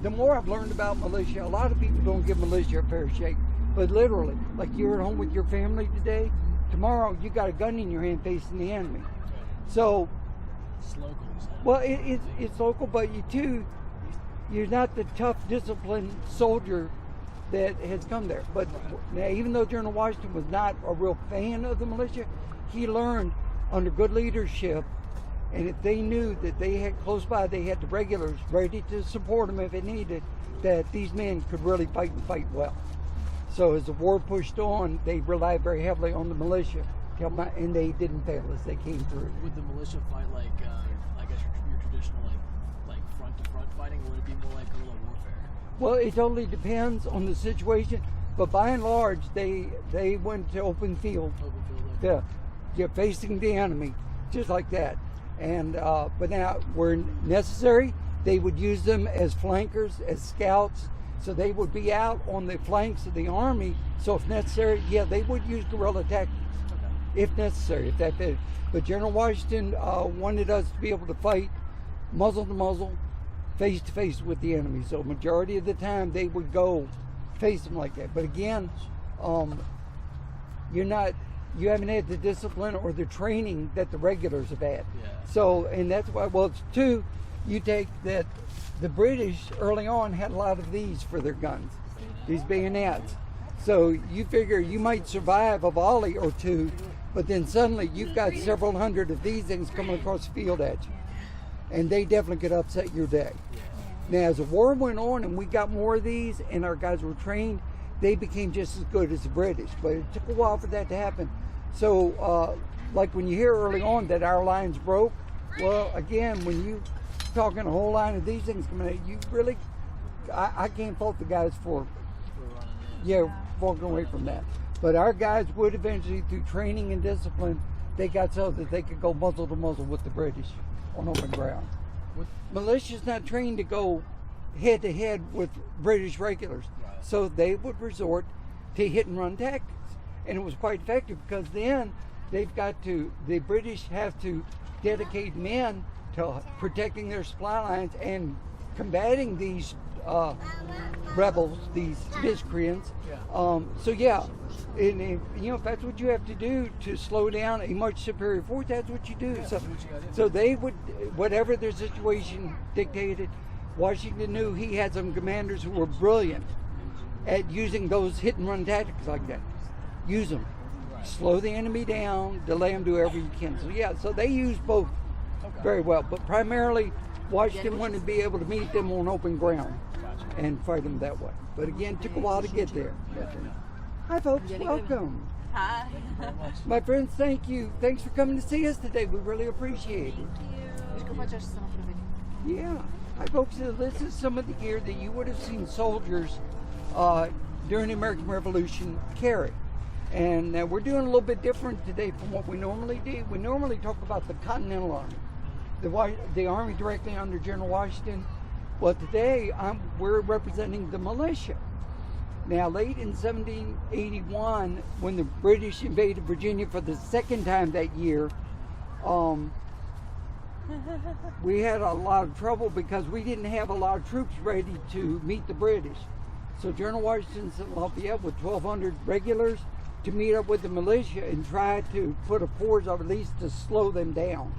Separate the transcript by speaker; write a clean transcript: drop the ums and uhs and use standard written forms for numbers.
Speaker 1: the more I've learned about militia, a lot of people don't give militia a fair shake. But literally, like you're at home with your family today, tomorrow you got a gun in your hand facing the enemy. So,
Speaker 2: it's local.
Speaker 1: Well, it's local, but you're not the tough, disciplined soldier that has come there. But now, even though General Washington was not a real fan of the militia, he learned under good leadership, and if they knew that they had close by, they had the regulars ready to support them if it needed, that these men could really fight and fight well. So as the war pushed on, they relied very heavily on the militia, and they didn't fail as they came through.
Speaker 2: Would the militia fight like, I guess your traditional like front to front fighting, or would it be more like guerrilla warfare?
Speaker 1: Well, it totally depends on the situation, but by and large, they went to open field.
Speaker 2: Okay.
Speaker 1: Yeah, facing the enemy, just like that. And but now, where necessary, they would use them as flankers, as scouts. So they would be out on the flanks of the army. So if necessary, yeah, they would use guerrilla tactics, if necessary, if that fit. But General Washington wanted us to be able to fight muzzle to muzzle, face to face with the enemy. So majority of the time they would go face them like that. But again, you haven't had the discipline or the training that the regulars have had.
Speaker 2: Yeah.
Speaker 1: So, and that's why, well, it's two, you take that the British early on had a lot of these for their guns, these bayonets. So you figure you might survive a volley or two, but then suddenly you've got several hundred of these things coming across the field at you. And they definitely could upset your day. Now, as the war went on and we got more of these and our guys were trained, they became just as good as the British. But it took a while for that to happen. So, like when you hear early on that our lines broke, well, again, when you talking a whole line of these things coming out, you really, I can't fault the guys for walking away from that. But our guys would eventually, through training and discipline, they got so that they could go muzzle to muzzle with the British on open ground. Militia's not trained to go head to head with British regulars, so they would resort to hit and run tactics. And it was quite effective because then the British have to dedicate men to protecting their supply lines and combating these rebels, these miscreants. If that's what you have to do to slow down a much superior force, that's what you do. So they would, whatever their situation dictated, Washington knew he had some commanders who were brilliant at using those hit and run tactics like that. Use them. Slow the enemy down, delay them, do whatever you can. So they use both very well. But primarily, Washington wanted to be able to meet them on open ground and fight them that way. But again, it took a while to get there. Hi, folks. Welcome.
Speaker 3: Hi.
Speaker 1: My friends, thank you. Thanks for coming to see us today. We really appreciate it. Yeah. Hi, folks. This is some of the gear that you would have seen soldiers during the American Revolution carry. And we're doing a little bit different today from what we normally do. We normally talk about the Continental Army, the Army directly under General Washington. Well, today we're representing the militia. Now, late in 1781, when the British invaded Virginia for the second time that year, we had a lot of trouble because we didn't have a lot of troops ready to meet the British. So General Washington sent Lafayette with 1,200 regulars to meet up with the militia and try to put a force, or at least to slow them down.